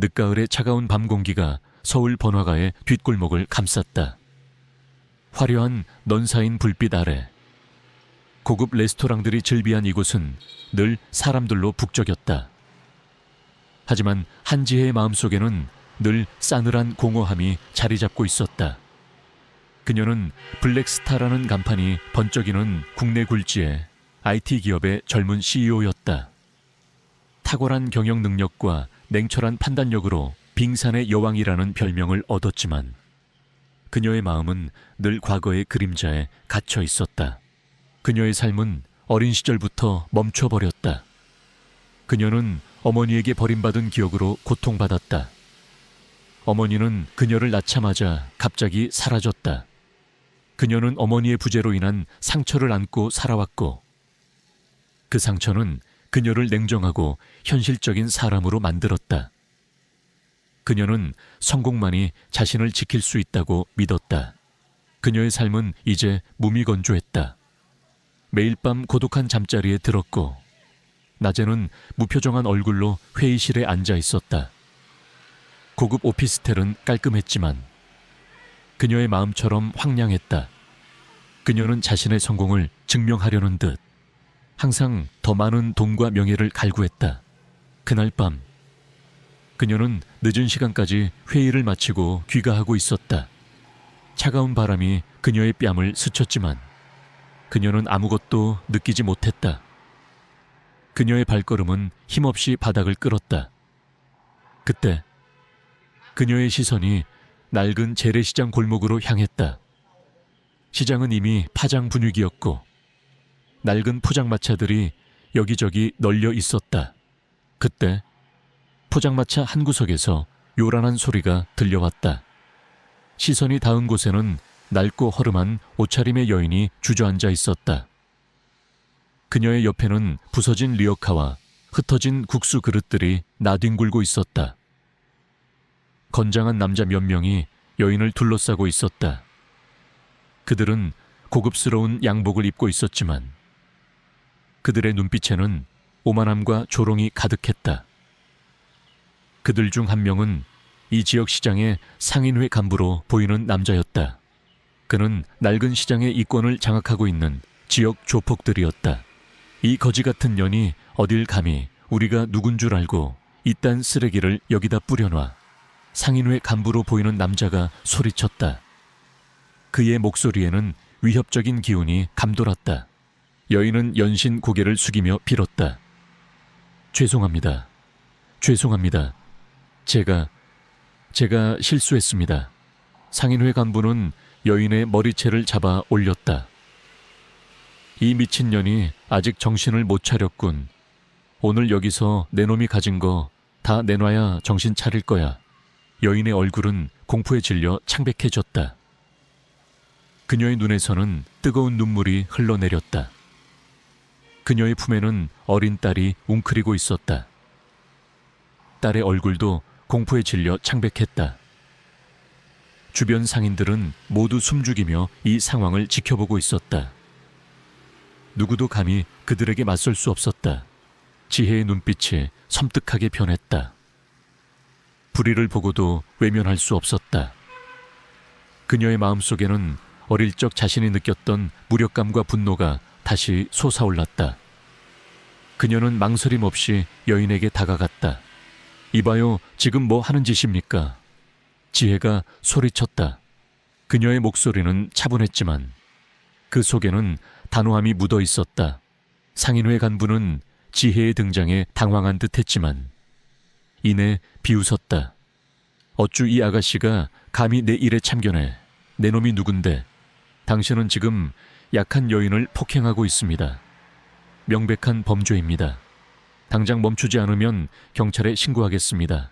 늦가을의 차가운 밤 공기가 서울 번화가의 뒷골목을 감쌌다. 화려한 넌사인 불빛 아래 고급 레스토랑들이 즐비한 이곳은 늘 사람들로 북적였다. 하지만 한지혜의 마음속에는 늘 싸늘한 공허함이 자리 잡고 있었다. 그녀는 블랙스타라는 간판이 번쩍이는 국내 굴지의 IT 기업의 젊은 CEO였다. 탁월한 경영 능력과 냉철한 판단력으로 빙산의 여왕이라는 별명을 얻었지만 그녀의 마음은 늘 과거의 그림자에 갇혀 있었다. 그녀의 삶은 어린 시절부터 멈춰버렸다. 그녀는 어머니에게 버림받은 기억으로 고통받았다. 어머니는 그녀를 낳자마자 갑자기 사라졌다. 그녀는 어머니의 부재로 인한 상처를 안고 살아왔고 그 상처는 그녀를 냉정하고 현실적인 사람으로 만들었다. 그녀는 성공만이 자신을 지킬 수 있다고 믿었다. 그녀의 삶은 이제 무미건조했다. 매일 밤 고독한 잠자리에 들었고 낮에는 무표정한 얼굴로 회의실에 앉아 있었다. 고급 오피스텔은 깔끔했지만 그녀의 마음처럼 황량했다. 그녀는 자신의 성공을 증명하려는 듯 항상 더 많은 돈과 명예를 갈구했다. 그날 밤 그녀는 늦은 시간까지 회의를 마치고 귀가하고 있었다. 차가운 바람이 그녀의 뺨을 스쳤지만 그녀는 아무것도 느끼지 못했다. 그녀의 발걸음은 힘없이 바닥을 끌었다. 그때 그녀의 시선이 낡은 재래시장 골목으로 향했다. 시장은 이미 파장 분위기였고 낡은 포장마차들이 여기저기 널려 있었다. 그때 포장마차 한 구석에서 요란한 소리가 들려왔다. 시선이 닿은 곳에는 낡고 허름한 옷차림의 여인이 주저앉아 있었다. 그녀의 옆에는 부서진 리어카와 흩어진 국수 그릇들이 나뒹굴고 있었다. 건장한 남자 몇 명이 여인을 둘러싸고 있었다. 그들은 고급스러운 양복을 입고 있었지만 그들의 눈빛에는 오만함과 조롱이 가득했다. 그들 중 한 명은 이 지역 시장의 상인회 간부로 보이는 남자였다. 그는 낡은 시장의 이권을 장악하고 있는 지역 조폭들이었다. 이 거지 같은 년이 어딜 감히 우리가 누군 줄 알고 이딴 쓰레기를 여기다 뿌려놔. 상인회 간부로 보이는 남자가 소리쳤다. 그의 목소리에는 위협적인 기운이 감돌았다. 여인은 연신 고개를 숙이며 빌었다. 죄송합니다. 죄송합니다. 제가 실수했습니다. 상인회 간부는 여인의 머리채를 잡아 올렸다. 이 미친년이 아직 정신을 못 차렸군. 오늘 여기서 내 놈이 가진 거 다 내놔야 정신 차릴 거야. 여인의 얼굴은 공포에 질려 창백해졌다. 그녀의 눈에서는 뜨거운 눈물이 흘러내렸다. 그녀의 품에는 어린 딸이 웅크리고 있었다. 딸의 얼굴도 공포에 질려 창백했다. 주변 상인들은 모두 숨죽이며 이 상황을 지켜보고 있었다. 누구도 감히 그들에게 맞설 수 없었다. 지혜의 눈빛이 섬뜩하게 변했다. 불의를 보고도 외면할 수 없었다. 그녀의 마음속에는 어릴 적 자신이 느꼈던 무력감과 분노가 다시 솟아올랐다. 그녀는 망설임 없이 여인에게 다가갔다. 이봐요, 지금 뭐 하는 짓입니까? 지혜가 소리쳤다. 그녀의 목소리는 차분했지만 그 속에는 단호함이 묻어 있었다. 상인회 간부는 지혜의 등장에 당황한 듯 했지만 이내 비웃었다. 어쭈 이 아가씨가 감히 내 일에 참견해. 내 놈이 누군데? 당신은 지금 약한 여인을 폭행하고 있습니다. 명백한 범죄입니다. 당장 멈추지 않으면 경찰에 신고하겠습니다.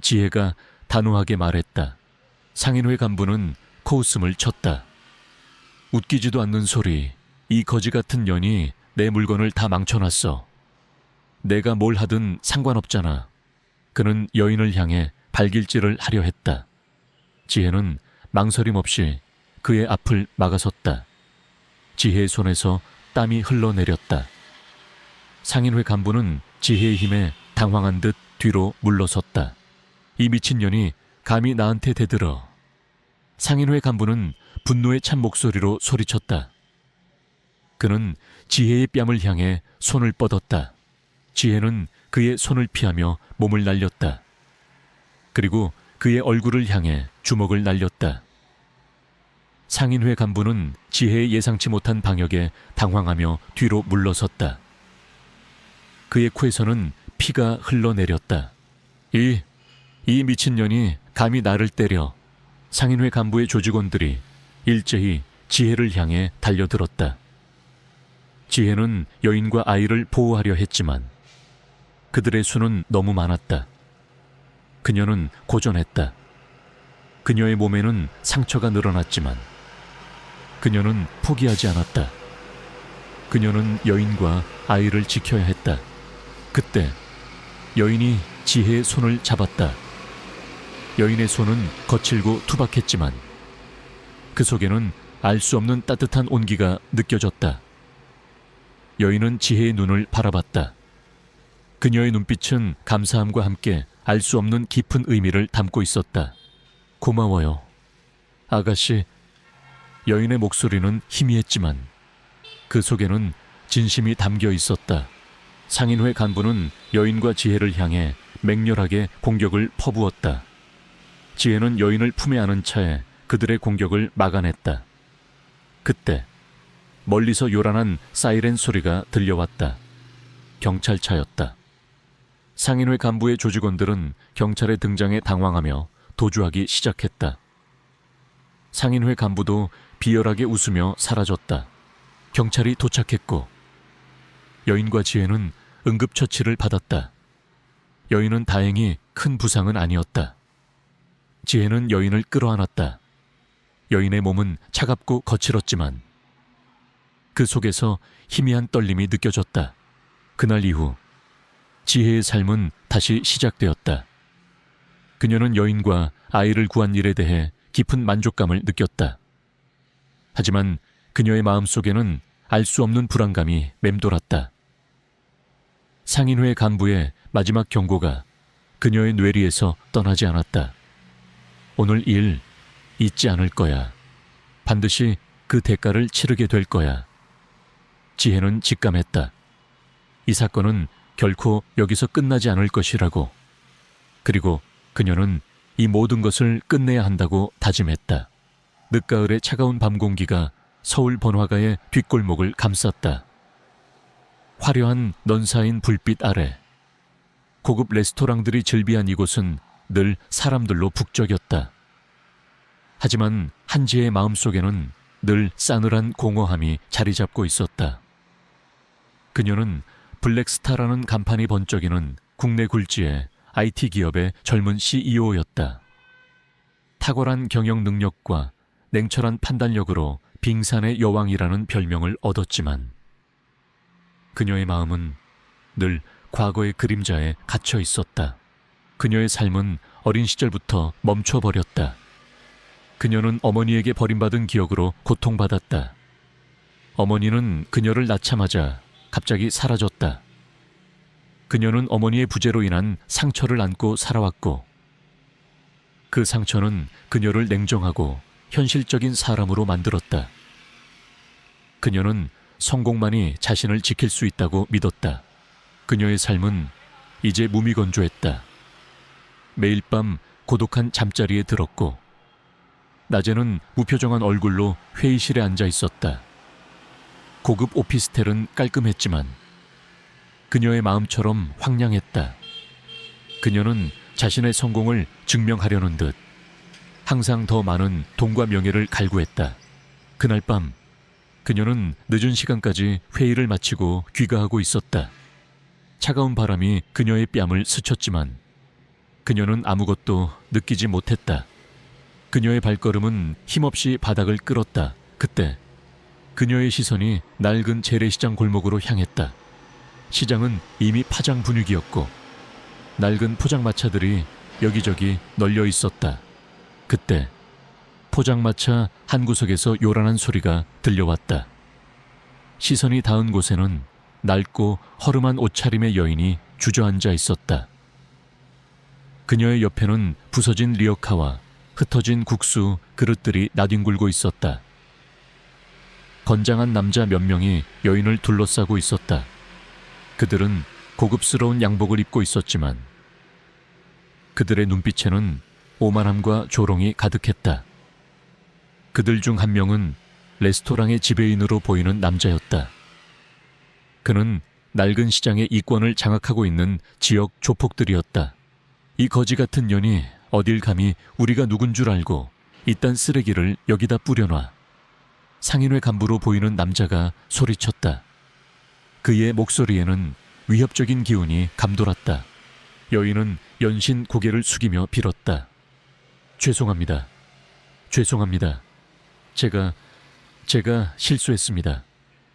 지혜가 단호하게 말했다. 상인회 간부는 코웃음을 쳤다. 웃기지도 않는 소리. 이 거지 같은 년이 내 물건을 다 망쳐놨어. 내가 뭘 하든 상관없잖아. 그는 여인을 향해 발길질을 하려 했다. 지혜는 망설임 없이 그의 앞을 막아섰다. 지혜의 손에서 땀이 흘러내렸다. 상인회 간부는 지혜의 힘에 당황한 듯 뒤로 물러섰다. 이 미친년이 감히 나한테 대들어. 상인회 간부는 분노에 찬 목소리로 소리쳤다. 그는 지혜의 뺨을 향해 손을 뻗었다. 지혜는 그의 손을 피하며 몸을 날렸다. 그리고 그의 얼굴을 향해 주먹을 날렸다. 상인회 간부는 지혜의 예상치 못한 방역에 당황하며 뒤로 물러섰다. 그의 코에서는 피가 흘러내렸다. 이 미친년이 감히 나를 때려. 상인회 간부의 조직원들이 일제히 지혜를 향해 달려들었다. 지혜는 여인과 아이를 보호하려 했지만 그들의 수는 너무 많았다. 그녀는 고전했다. 그녀의 몸에는 상처가 늘어났지만 그녀는 포기하지 않았다. 그녀는 여인과 아이를 지켜야 했다. 그때 여인이 지혜의 손을 잡았다. 여인의 손은 거칠고 투박했지만 그 속에는 알 수 없는 따뜻한 온기가 느껴졌다. 여인은 지혜의 눈을 바라봤다. 그녀의 눈빛은 감사함과 함께 알 수 없는 깊은 의미를 담고 있었다. 고마워요, 아가씨. 여인의 목소리는 희미했지만 그 속에는 진심이 담겨 있었다. 상인회 간부는 여인과 지혜를 향해 맹렬하게 공격을 퍼부었다. 지혜는 여인을 품에 안은 차에 그들의 공격을 막아냈다. 그때 멀리서 요란한 사이렌 소리가 들려왔다. 경찰차였다. 상인회 간부의 조직원들은 경찰의 등장에 당황하며 도주하기 시작했다. 상인회 간부도 비열하게 웃으며 사라졌다. 경찰이 도착했고 여인과 지혜는 응급처치를 받았다. 여인은 다행히 큰 부상은 아니었다. 지혜는 여인을 끌어안았다. 여인의 몸은 차갑고 거칠었지만 그 속에서 희미한 떨림이 느껴졌다. 그날 이후 지혜의 삶은 다시 시작되었다. 그녀는 여인과 아이를 구한 일에 대해 깊은 만족감을 느꼈다. 하지만 그녀의 마음속에는 알 수 없는 불안감이 맴돌았다. 상인회 간부의 마지막 경고가 그녀의 뇌리에서 떠나지 않았다. 오늘 일 잊지 않을 거야. 반드시 그 대가를 치르게 될 거야. 지혜는 직감했다. 이 사건은 결코 여기서 끝나지 않을 것이라고. 그리고 그녀는 이 모든 것을 끝내야 한다고 다짐했다. 늦가을의 차가운 밤 공기가 서울 번화가의 뒷골목을 감쌌다. 화려한 넌사인 불빛 아래 고급 레스토랑들이 즐비한 이곳은 늘 사람들로 북적였다. 하지만 한지의 마음속에는 늘 싸늘한 공허함이 자리 잡고 있었다. 그녀는 블랙스타라는 간판이 번쩍이는 국내 굴지의 IT 기업의 젊은 CEO였다. 탁월한 경영 능력과 냉철한 판단력으로 빙산의 여왕이라는 별명을 얻었지만 그녀의 마음은 늘 과거의 그림자에 갇혀 있었다. 그녀의 삶은 어린 시절부터 멈춰버렸다. 그녀는 어머니에게 버림받은 기억으로 고통받았다. 어머니는 그녀를 낳자마자 갑자기 사라졌다. 그녀는 어머니의 부재로 인한 상처를 안고 살아왔고 그 상처는 그녀를 냉정하고 현실적인 사람으로 만들었다. 그녀는 성공만이 자신을 지킬 수 있다고 믿었다. 그녀의 삶은 이제 무미건조했다. 매일 밤 고독한 잠자리에 들었고 낮에는 무표정한 얼굴로 회의실에 앉아 있었다. 고급 오피스텔은 깔끔했지만 그녀의 마음처럼 황량했다. 그녀는 자신의 성공을 증명하려는 듯 항상 더 많은 돈과 명예를 갈구했다. 그날 밤 그녀는 늦은 시간까지 회의를 마치고 귀가하고 있었다. 차가운 바람이 그녀의 뺨을 스쳤지만 그녀는 아무것도 느끼지 못했다. 그녀의 발걸음은 힘없이 바닥을 끌었다. 그때 그녀의 시선이 낡은 재래시장 골목으로 향했다. 시장은 이미 파장 분위기였고 낡은 포장마차들이 여기저기 널려 있었다. 그때 포장마차 한 구석에서 요란한 소리가 들려왔다. 시선이 닿은 곳에는 낡고 허름한 옷차림의 여인이 주저앉아 있었다. 그녀의 옆에는 부서진 리어카와 흩어진 국수 그릇들이 나뒹굴고 있었다. 건장한 남자 몇 명이 여인을 둘러싸고 있었다. 그들은 고급스러운 양복을 입고 있었지만 그들의 눈빛에는 오만함과 조롱이 가득했다. 그들 중 한 명은 레스토랑의 지배인으로 보이는 남자였다. 그는 낡은 시장의 이권을 장악하고 있는 지역 조폭들이었다. 이 거지 같은 년이 어딜 감히 우리가 누군 줄 알고 이딴 쓰레기를 여기다 뿌려놔. 상인회 간부로 보이는 남자가 소리쳤다. 그의 목소리에는 위협적인 기운이 감돌았다. 여인은 연신 고개를 숙이며 빌었다. 죄송합니다. 죄송합니다. 제가 실수했습니다.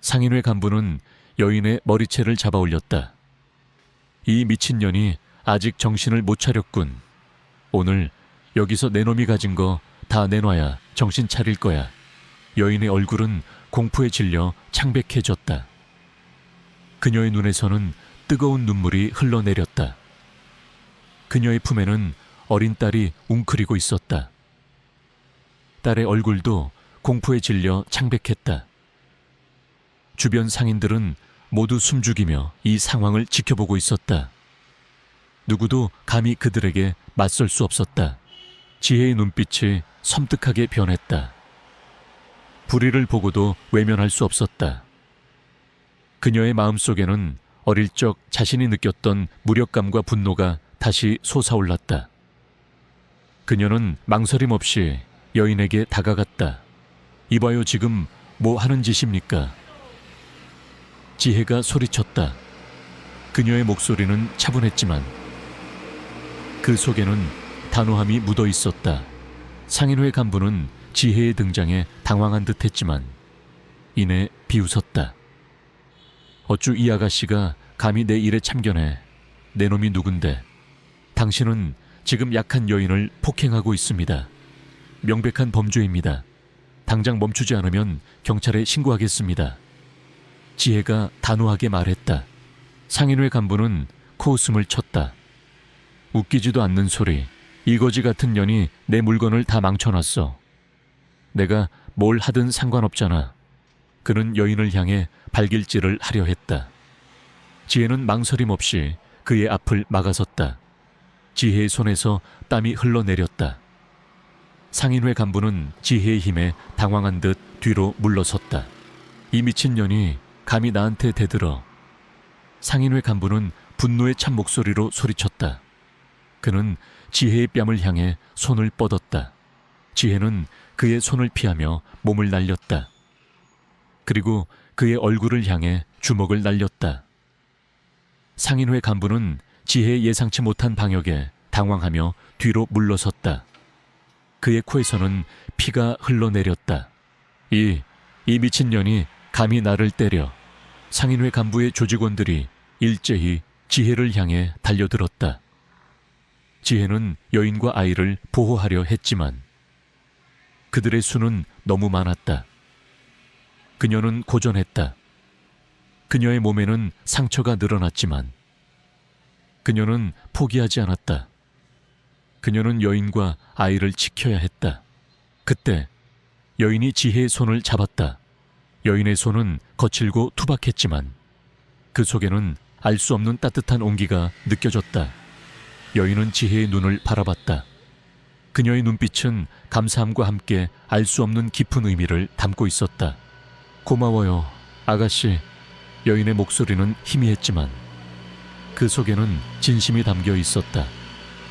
상인회 간부는 여인의 머리채를 잡아 올렸다. 이 미친년이 아직 정신을 못 차렸군. 오늘 여기서 내 놈이 가진 거 다 내놔야 정신 차릴 거야. 여인의 얼굴은 공포에 질려 창백해졌다. 그녀의 눈에서는 뜨거운 눈물이 흘러내렸다. 그녀의 품에는 어린 딸이 웅크리고 있었다. 딸의 얼굴도 공포에 질려 창백했다. 주변 상인들은 모두 숨죽이며 이 상황을 지켜보고 있었다. 누구도 감히 그들에게 맞설 수 없었다. 지혜의 눈빛이 섬뜩하게 변했다. 불의를 보고도 외면할 수 없었다. 그녀의 마음속에는 어릴 적 자신이 느꼈던 무력감과 분노가 다시 솟아올랐다. 그녀는 망설임 없이 여인에게 다가갔다. 이봐요, 지금 뭐 하는 짓입니까? 지혜가 소리쳤다. 그녀의 목소리는 차분했지만 그 속에는 단호함이 묻어 있었다. 상인회 간부는 지혜의 등장에 당황한 듯 했지만 이내 비웃었다. 어쭈 이 아가씨가 감히 내 일에 참견해. 내 놈이 누군데. 당신은 지금 약한 여인을 폭행하고 있습니다. 명백한 범죄입니다. 당장 멈추지 않으면 경찰에 신고하겠습니다. 지혜가 단호하게 말했다. 상인회 간부는 코웃음을 쳤다. 웃기지도 않는 소리. 이거지 같은 년이 내 물건을 다 망쳐놨어. 내가 뭘 하든 상관없잖아. 그는 여인을 향해 발길질을 하려 했다. 지혜는 망설임 없이 그의 앞을 막아섰다. 지혜의 손에서 땀이 흘러내렸다. 상인회 간부는 지혜의 힘에 당황한 듯 뒤로 물러섰다. 이 미친년이 감히 나한테 대들어. 상인회 간부는 분노의 찬 목소리로 소리쳤다. 그는 지혜의 뺨을 향해 손을 뻗었다. 지혜는 그의 손을 피하며 몸을 날렸다. 그리고 그의 얼굴을 향해 주먹을 날렸다. 상인회 간부는 지혜의 예상치 못한 방역에 당황하며 뒤로 물러섰다. 그의 코에서는 피가 흘러내렸다. 이 미친년이 감히 나를 때려. 상인회 간부의 조직원들이 일제히 지혜를 향해 달려들었다. 지혜는 여인과 아이를 보호하려 했지만 그들의 수는 너무 많았다. 그녀는 고전했다. 그녀의 몸에는 상처가 늘어났지만 그녀는 포기하지 않았다. 그녀는 여인과 아이를 지켜야 했다. 그때 여인이 지혜의 손을 잡았다. 여인의 손은 거칠고 투박했지만 그 속에는 알 수 없는 따뜻한 온기가 느껴졌다. 여인은 지혜의 눈을 바라봤다. 그녀의 눈빛은 감사함과 함께 알 수 없는 깊은 의미를 담고 있었다. 고마워요, 아가씨. 여인의 목소리는 희미했지만 그 속에는 진심이 담겨 있었다.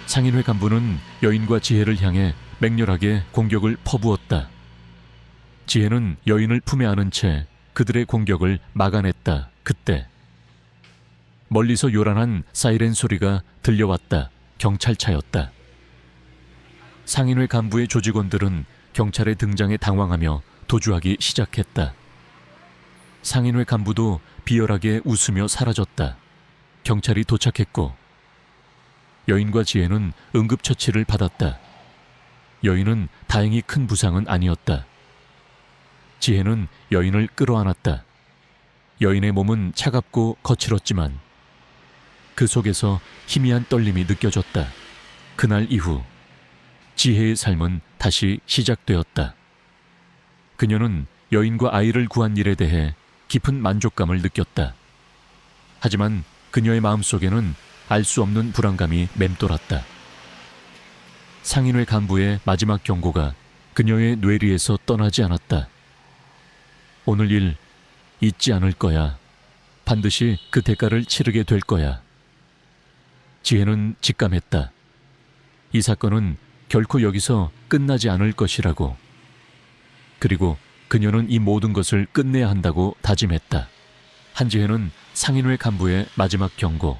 상인회 간부는 여인과 지혜를 향해 맹렬하게 공격을 퍼부었다. 지혜는 여인을 품에 안은 채 그들의 공격을 막아냈다. 그때 멀리서 요란한 사이렌 소리가 들려왔다. 경찰차였다. 상인회 간부의 조직원들은 경찰의 등장에 당황하며 도주하기 시작했다. 상인회 간부도 비열하게 웃으며 사라졌다. 경찰이 도착했고 여인과 지혜는 응급처치를 받았다. 여인은 다행히 큰 부상은 아니었다. 지혜는 여인을 끌어안았다. 여인의 몸은 차갑고 거칠었지만 그 속에서 희미한 떨림이 느껴졌다. 그날 이후 지혜의 삶은 다시 시작되었다. 그녀는 여인과 아이를 구한 일에 대해 깊은 만족감을 느꼈다. 하지만 그녀의 마음속에는 알 수 없는 불안감이 맴돌았다. 상인회 간부의 마지막 경고가 그녀의 뇌리에서 떠나지 않았다. 오늘 일 잊지 않을 거야. 반드시 그 대가를 치르게 될 거야. 지혜는 직감했다. 이 사건은 결코 여기서 끝나지 않을 것이라고. 그리고 그녀는 이 모든 것을 끝내야 한다고 다짐했다. 한지혜는 상인회 간부의 마지막 경고.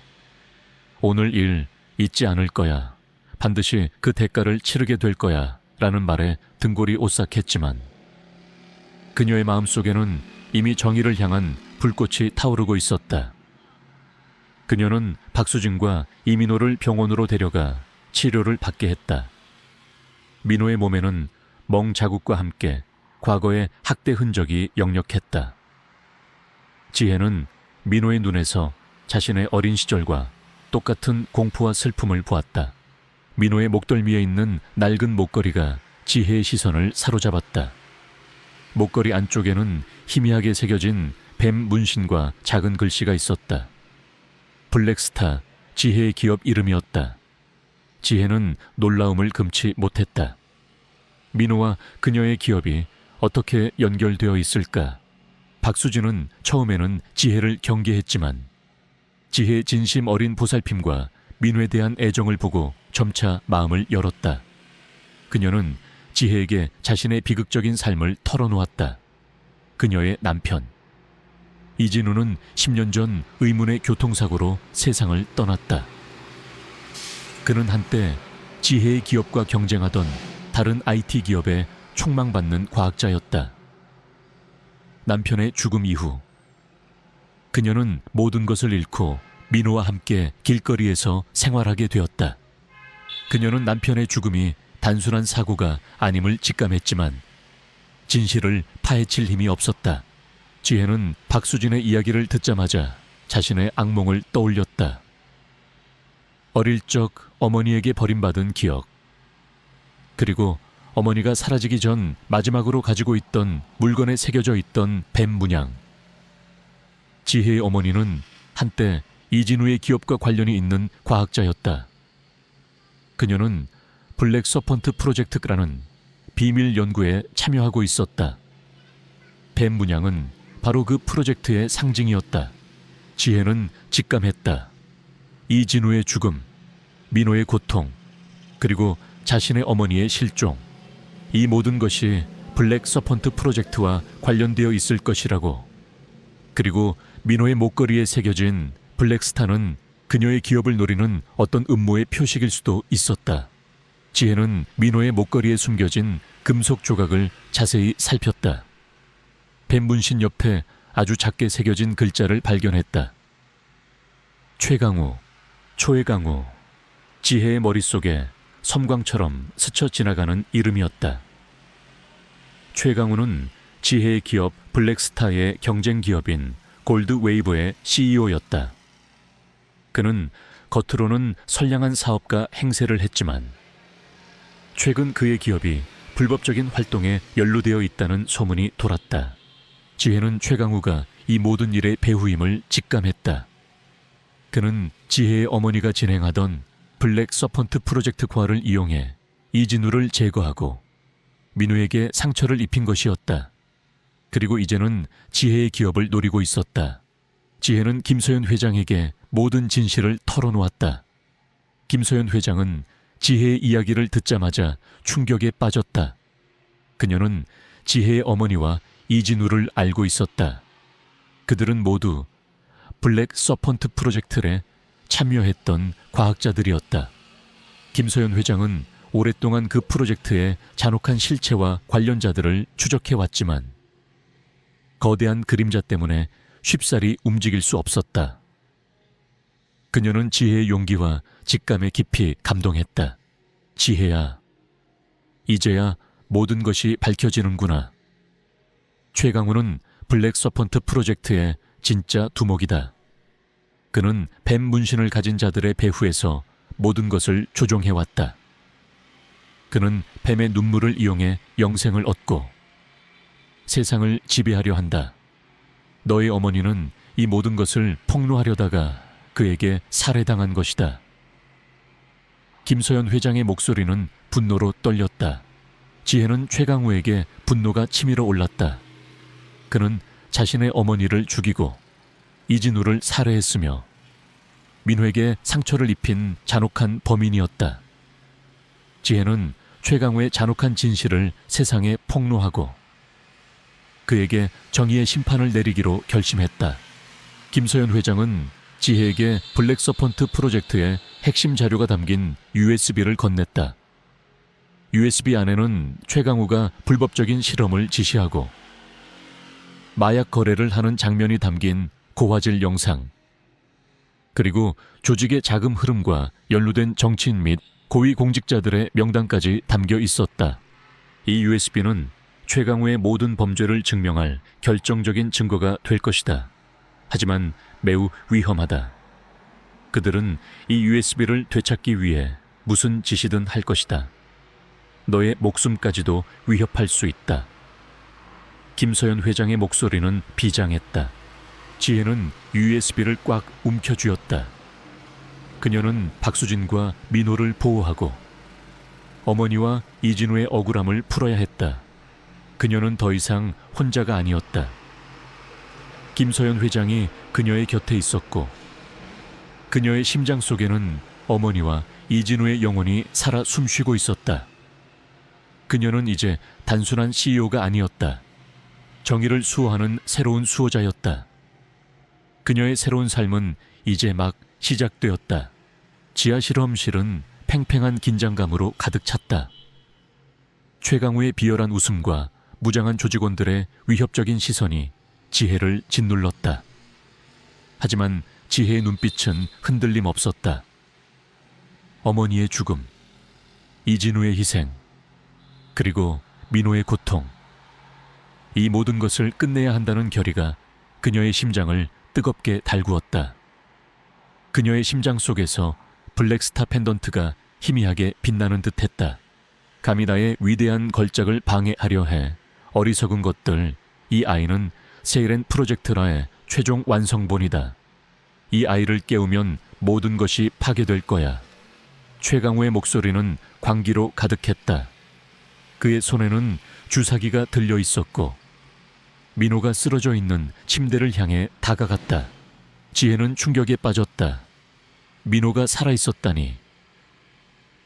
오늘 일 잊지 않을 거야. 반드시 그 대가를 치르게 될 거야. 라는 말에 등골이 오싹했지만 그녀의 마음속에는 이미 정의를 향한 불꽃이 타오르고 있었다. 그녀는 박수진과 이민호를 병원으로 데려가 치료를 받게 했다. 민호의 몸에는 멍 자국과 함께 과거의 학대 흔적이 역력했다. 지혜는 민호의 눈에서 자신의 어린 시절과 똑같은 공포와 슬픔을 보았다. 민호의 목덜미에 있는 낡은 목걸이가 지혜의 시선을 사로잡았다. 목걸이 안쪽에는 희미하게 새겨진 뱀 문신과 작은 글씨가 있었다. 블랙스타, 지혜의 기업 이름이었다. 지혜는 놀라움을 금치 못했다. 민호와 그녀의 기업이 어떻게 연결되어 있을까? 박수진은 처음에는 지혜를 경계했지만 지혜의 진심 어린 보살핌과 민호에 대한 애정을 보고 점차 마음을 열었다. 그녀는 지혜에게 자신의 비극적인 삶을 털어놓았다. 그녀의 남편 이진우는 10년 전 의문의 교통사고로 세상을 떠났다. 그는 한때 지혜의 기업과 경쟁하던 다른 IT 기업에 촉망받는 과학자였다. 남편의 죽음 이후 그녀는 모든 것을 잃고 민호와 함께 길거리에서 생활하게 되었다. 그녀는 남편의 죽음이 단순한 사고가 아님을 직감했지만 진실을 파헤칠 힘이 없었다. 지혜는 박수진의 이야기를 듣자마자 자신의 악몽을 떠올렸다. 어릴 적 어머니에게 버림받은 기억, 그리고 어머니가 사라지기 전 마지막으로 가지고 있던 물건에 새겨져 있던 뱀 문양. 지혜의 어머니는 한때 이진우의 기업과 관련이 있는 과학자였다. 그녀는 블랙 서펀트 프로젝트라는 비밀 연구에 참여하고 있었다. 뱀 문양은 바로 그 프로젝트의 상징이었다. 지혜는 직감했다. 이진우의 죽음, 민호의 고통, 그리고 자신의 어머니의 실종, 이 모든 것이 블랙 서펀트 프로젝트와 관련되어 있을 것이라고. 그리고 민호의 목걸이에 새겨진 블랙스타는 그녀의 기업을 노리는 어떤 음모의 표식일 수도 있었다. 지혜는 민호의 목걸이에 숨겨진 금속 조각을 자세히 살폈다. 뱀 문신 옆에 아주 작게 새겨진 글자를 발견했다. 최강우, 초해강우. 지혜의 머릿속에 섬광처럼 스쳐 지나가는 이름이었다. 최강우는 지혜의 기업 블랙스타의 경쟁 기업인 골드웨이브의 CEO였다. 그는 겉으로는 선량한 사업가 행세를 했지만 최근 그의 기업이 불법적인 활동에 연루되어 있다는 소문이 돌았다. 지혜는 최강우가 이 모든 일의 배후임을 직감했다. 그는 지혜의 어머니가 진행하던 블랙 서펀트 프로젝트과를 이용해 이진우를 제거하고 민우에게 상처를 입힌 것이었다. 그리고 이제는 지혜의 기업을 노리고 있었다. 지혜는 김소연 회장에게 모든 진실을 털어놓았다. 김소연 회장은 지혜의 이야기를 듣자마자 충격에 빠졌다. 그녀는 지혜의 어머니와 이진우를 알고 있었다. 그들은 모두 블랙 서펀트 프로젝트에 참여했던 과학자들이었다. 김소연 회장은 오랫동안 그 프로젝트의 잔혹한 실체와 관련자들을 추적해왔지만 거대한 그림자 때문에 쉽사리 움직일 수 없었다. 그녀는 지혜의 용기와 직감에 깊이 감동했다. 지혜야, 이제야 모든 것이 밝혀지는구나. 최강우는 블랙 서펀트 프로젝트의 진짜 두목이다. 그는 뱀 문신을 가진 자들의 배후에서 모든 것을 조종해왔다. 그는 뱀의 눈물을 이용해 영생을 얻고 세상을 지배하려 한다. 너의 어머니는 이 모든 것을 폭로하려다가 그에게 살해당한 것이다. 김서연 회장의 목소리는 분노로 떨렸다. 지혜는 최강우에게 분노가 치밀어 올랐다. 그는 자신의 어머니를 죽이고 이진우를 살해했으며 민호에게 상처를 입힌 잔혹한 범인이었다. 지혜는 최강우의 잔혹한 진실을 세상에 폭로하고 그에게 정의의 심판을 내리기로 결심했다. 김서연 회장은 지혜에게 블랙서펀트 프로젝트의 핵심 자료가 담긴 USB를 건넸다. USB 안에는 최강우가 불법적인 실험을 지시하고 마약 거래를 하는 장면이 담긴 고화질 영상, 그리고 조직의 자금 흐름과 연루된 정치인 및 고위공직자들의 명단까지 담겨 있었다. 이 USB는 최강우의 모든 범죄를 증명할 결정적인 증거가 될 것이다. 하지만 매우 위험하다. 그들은 이 USB를 되찾기 위해 무슨 짓이든 할 것이다. 너의 목숨까지도 위협할 수 있다. 김서연 회장의 목소리는 비장했다. 지혜는 USB를 꽉 움켜쥐었다. 그녀는 박수진과 민호를 보호하고 어머니와 이진우의 억울함을 풀어야 했다. 그녀는 더 이상 혼자가 아니었다. 김서연 회장이 그녀의 곁에 있었고 그녀의 심장 속에는 어머니와 이진우의 영혼이 살아 숨쉬고 있었다. 그녀는 이제 단순한 CEO가 아니었다. 정의를 수호하는 새로운 수호자였다. 그녀의 새로운 삶은 이제 막 시작되었다. 지하 실험실은 팽팽한 긴장감으로 가득 찼다. 최강우의 비열한 웃음과 무장한 조직원들의 위협적인 시선이 지혜를 짓눌렀다. 하지만 지혜의 눈빛은 흔들림 없었다. 어머니의 죽음, 이진우의 희생, 그리고 민호의 고통. 이 모든 것을 끝내야 한다는 결의가 그녀의 심장을 뜨겁게 달구었다. 그녀의 심장 속에서 블랙스타 펜던트가 희미하게 빛나는 듯했다. 감히 나의 위대한 걸작을 방해하려 해. 어리석은 것들. 이 아이는 세일앤 프로젝트라의 최종 완성본이다. 이 아이를 깨우면 모든 것이 파괴될 거야. 최강우의 목소리는 광기로 가득했다. 그의 손에는 주사기가 들려 있었고 민호가 쓰러져 있는 침대를 향해 다가갔다. 지혜는 충격에 빠졌다. 민호가 살아있었다니.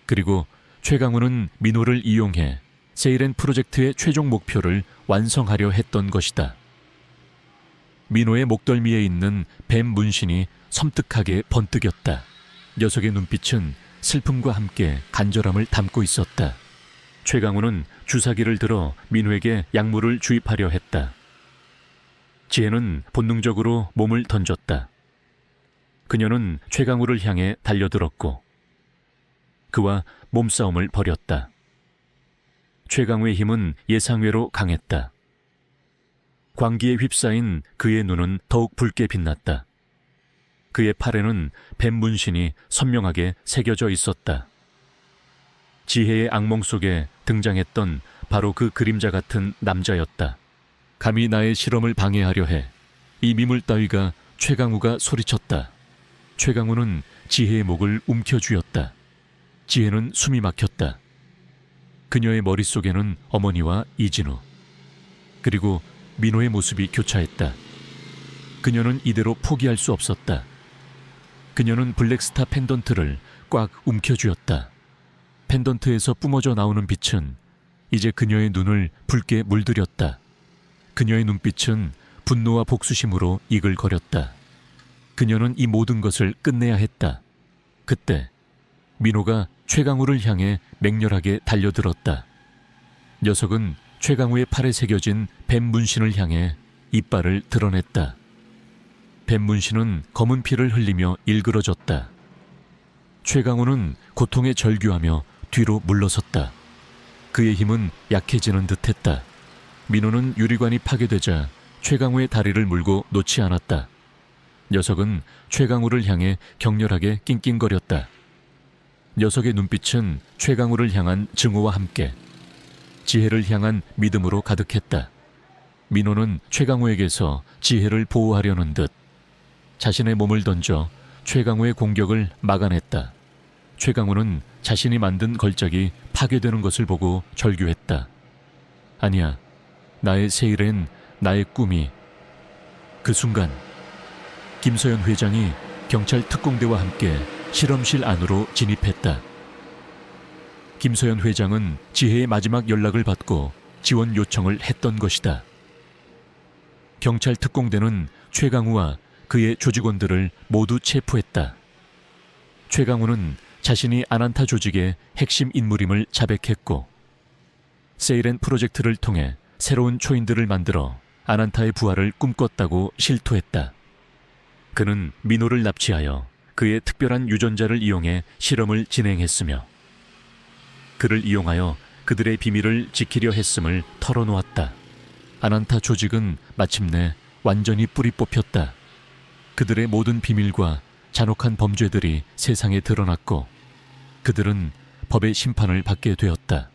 그리고 최강우는 민호를 이용해 세일앤 프로젝트의 최종 목표를 완성하려 했던 것이다. 민호의 목덜미에 있는 뱀 문신이 섬뜩하게 번뜩였다. 녀석의 눈빛은 슬픔과 함께 간절함을 담고 있었다. 최강우는 주사기를 들어 민호에게 약물을 주입하려 했다. 지혜는 본능적으로 몸을 던졌다. 그녀는 최강우를 향해 달려들었고 그와 몸싸움을 벌였다. 최강우의 힘은 예상외로 강했다. 광기에 휩싸인 그의 눈은 더욱 붉게 빛났다. 그의 팔에는 뱀 문신이 선명하게 새겨져 있었다. 지혜의 악몽 속에 등장했던 바로 그 그림자 같은 남자였다. 감히 나의 실험을 방해하려 해. 이 미물 따위가. 최강우가 소리쳤다. 최강우는 지혜의 목을 움켜쥐었다. 지혜는 숨이 막혔다. 그녀의 머릿속에는 어머니와 이진우 그리고 민호의 모습이 교차했다. 그녀는 이대로 포기할 수 없었다. 그녀는 블랙스타 펜던트를 꽉 움켜쥐었다. 펜던트에서 뿜어져 나오는 빛은 이제 그녀의 눈을 붉게 물들였다. 그녀의 눈빛은 분노와 복수심으로 이글거렸다. 그녀는 이 모든 것을 끝내야 했다. 그때 민호가 최강우를 향해 맹렬하게 달려들었다. 녀석은 최강우의 팔에 새겨진 뱀 문신을 향해 이빨을 드러냈다. 뱀 문신은 검은 피를 흘리며 일그러졌다. 최강우는 고통에 절규하며 뒤로 물러섰다. 그의 힘은 약해지는 듯했다. 민호는 유리관이 파괴되자 최강우의 다리를 물고 놓지 않았다. 녀석은 최강우를 향해 격렬하게 낑낑거렸다. 녀석의 눈빛은 최강우를 향한 증오와 함께 지혜를 향한 믿음으로 가득했다. 민호는 최강우에게서 지혜를 보호하려는 듯 자신의 몸을 던져 최강우의 공격을 막아냈다. 최강우는 자신이 만든 걸작이 파괴되는 것을 보고 절규했다. 아니야, 나의 세일엔 나의 꿈이. 그 순간 김서연 회장이 경찰 특공대와 함께 실험실 안으로 진입했다. 김서연 회장은 지혜의 마지막 연락을 받고 지원 요청을 했던 것이다. 경찰 특공대는 최강우와 그의 조직원들을 모두 체포했다. 최강우는 자신이 아난타 조직의 핵심 인물임을 자백했고 세이렌 프로젝트를 통해 새로운 초인들을 만들어 아난타의 부활을 꿈꿨다고 실토했다. 그는 민호를 납치하여 그의 특별한 유전자를 이용해 실험을 진행했으며 그를 이용하여 그들의 비밀을 지키려 했음을 털어놓았다. 아난타 조직은 마침내 완전히 뿌리 뽑혔다. 그들의 모든 비밀과 잔혹한 범죄들이 세상에 드러났고 그들은 법의 심판을 받게 되었다.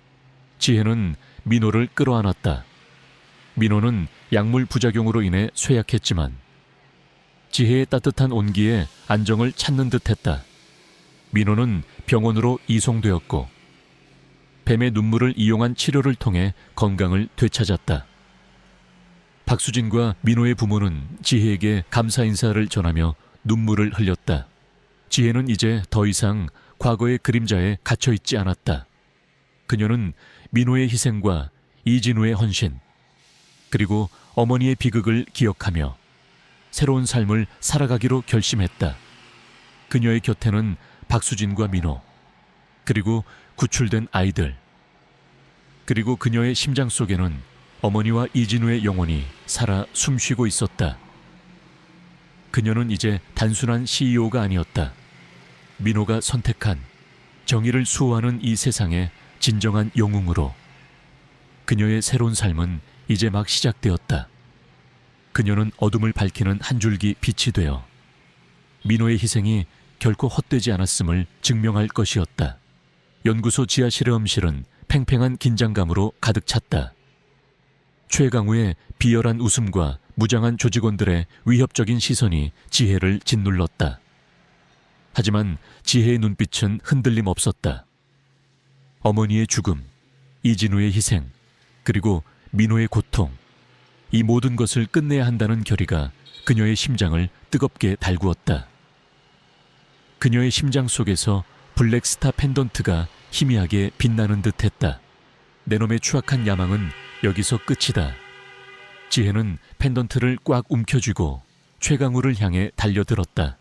지혜는 민호를 끌어안았다. 민호는 약물 부작용으로 인해 쇠약했지만 지혜의 따뜻한 온기에 안정을 찾는 듯했다. 민호는 병원으로 이송되었고 뱀의 눈물을 이용한 치료를 통해 건강을 되찾았다. 박수진과 민호의 부모는 지혜에게 감사 인사를 전하며 눈물을 흘렸다. 지혜는 이제 더 이상 과거의 그림자에 갇혀있지 않았다. 그녀는 민호의 희생과 이진우의 헌신, 그리고 어머니의 비극을 기억하며 새로운 삶을 살아가기로 결심했다. 그녀의 곁에는 박수진과 민호, 그리고 구출된 아이들, 그리고 그녀의 심장 속에는 어머니와 이진우의 영혼이 살아 숨쉬고 있었다. 그녀는 이제 단순한 CEO가 아니었다. 민호가 선택한 정의를 수호하는 이 세상의 진정한 영웅으로. 그녀의 새로운 삶은 이제 막 시작되었다. 그녀는 어둠을 밝히는 한 줄기 빛이 되어 민호의 희생이 결코 헛되지 않았음을 증명할 것이었다. 연구소 지하 실험실은 팽팽한 긴장감으로 가득 찼다. 최강우의 비열한 웃음과 무장한 조직원들의 위협적인 시선이 지혜를 짓눌렀다. 하지만 지혜의 눈빛은 흔들림 없었다. 어머니의 죽음, 이진우의 희생, 그리고 민호의 고통, 이 모든 것을 끝내야 한다는 결의가 그녀의 심장을 뜨겁게 달구었다. 그녀의 심장 속에서 블랙스타 펜던트가 희미하게 빛나는 듯했다. 내 놈의 추악한 야망은 여기서 끝이다. 지혜는 펜던트를 꽉 움켜쥐고 최강우를 향해 달려들었다.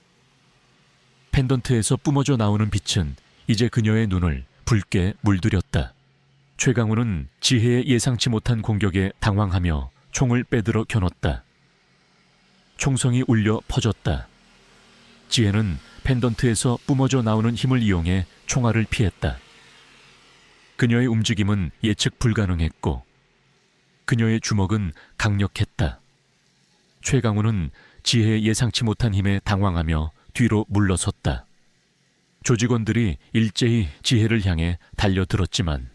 펜던트에서 뿜어져 나오는 빛은 이제 그녀의 눈을 붉게 물들였다. 최강우는 지혜의 예상치 못한 공격에 당황하며 총을 빼들어 겨눴다. 총성이 울려 퍼졌다. 지혜는 펜던트에서 뿜어져 나오는 힘을 이용해 총알을 피했다. 그녀의 움직임은 예측 불가능했고 그녀의 주먹은 강력했다. 최강우는 지혜의 예상치 못한 힘에 당황하며 뒤로 물러섰다. 조직원들이 일제히 지혜를 향해 달려들었지만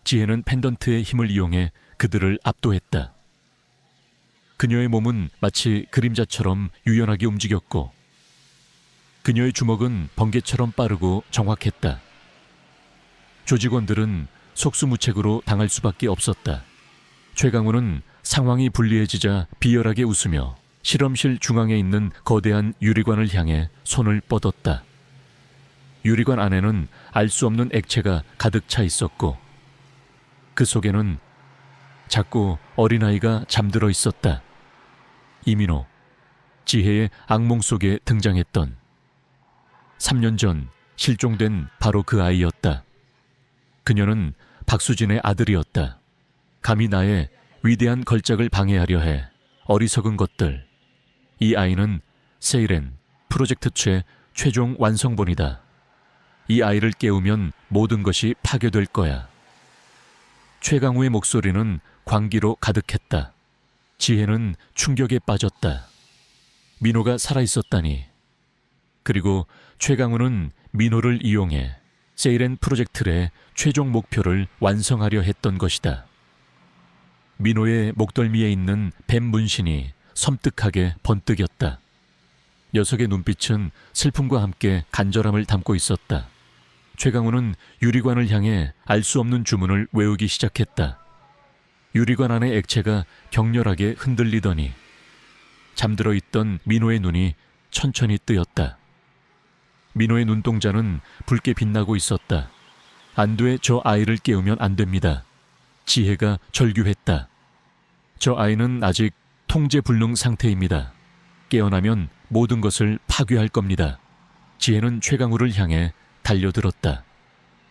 지혜는 펜던트의 힘을 이용해 그들을 압도했다. 그녀의 몸은 마치 그림자처럼 유연하게 움직였고 그녀의 주먹은 번개처럼 빠르고 정확했다. 조직원들은 속수무책으로 당할 수밖에 없었다. 최강우는 상황이 불리해지자 비열하게 웃으며 실험실 중앙에 있는 거대한 유리관을 향해 손을 뻗었다. 유리관 안에는 알 수 없는 액체가 가득 차 있었고 그 속에는 작고 어린아이가 잠들어 있었다. 이민호, 지혜의 악몽 속에 등장했던 3년 전 실종된 바로 그 아이였다. 그녀는 박수진의 아들이었다. 감히 나의 위대한 걸작을 방해하려 해. 어리석은 것들. 이 아이는 세이렌 프로젝트 최종 완성본이다. 이 아이를 깨우면 모든 것이 파괴될 거야. 최강우의 목소리는 광기로 가득했다. 지혜는 충격에 빠졌다. 민호가 살아있었다니. 그리고 최강우는 민호를 이용해 세이렌 프로젝트의 최종 목표를 완성하려 했던 것이다. 민호의 목덜미에 있는 뱀 문신이 섬뜩하게 번뜩였다. 녀석의 눈빛은 슬픔과 함께 간절함을 담고 있었다. 최강우는 유리관을 향해 알 수 없는 주문을 외우기 시작했다. 유리관 안의 액체가 격렬하게 흔들리더니 잠들어 있던 민호의 눈이 천천히 뜨였다. 민호의 눈동자는 붉게 빛나고 있었다. 안돼, 저 아이를 깨우면 안 됩니다. 지혜가 절규했다. 저 아이는 아직 통제불능 상태입니다. 깨어나면 모든 것을 파괴할 겁니다. 지혜는 최강우를 향해 달려들었다.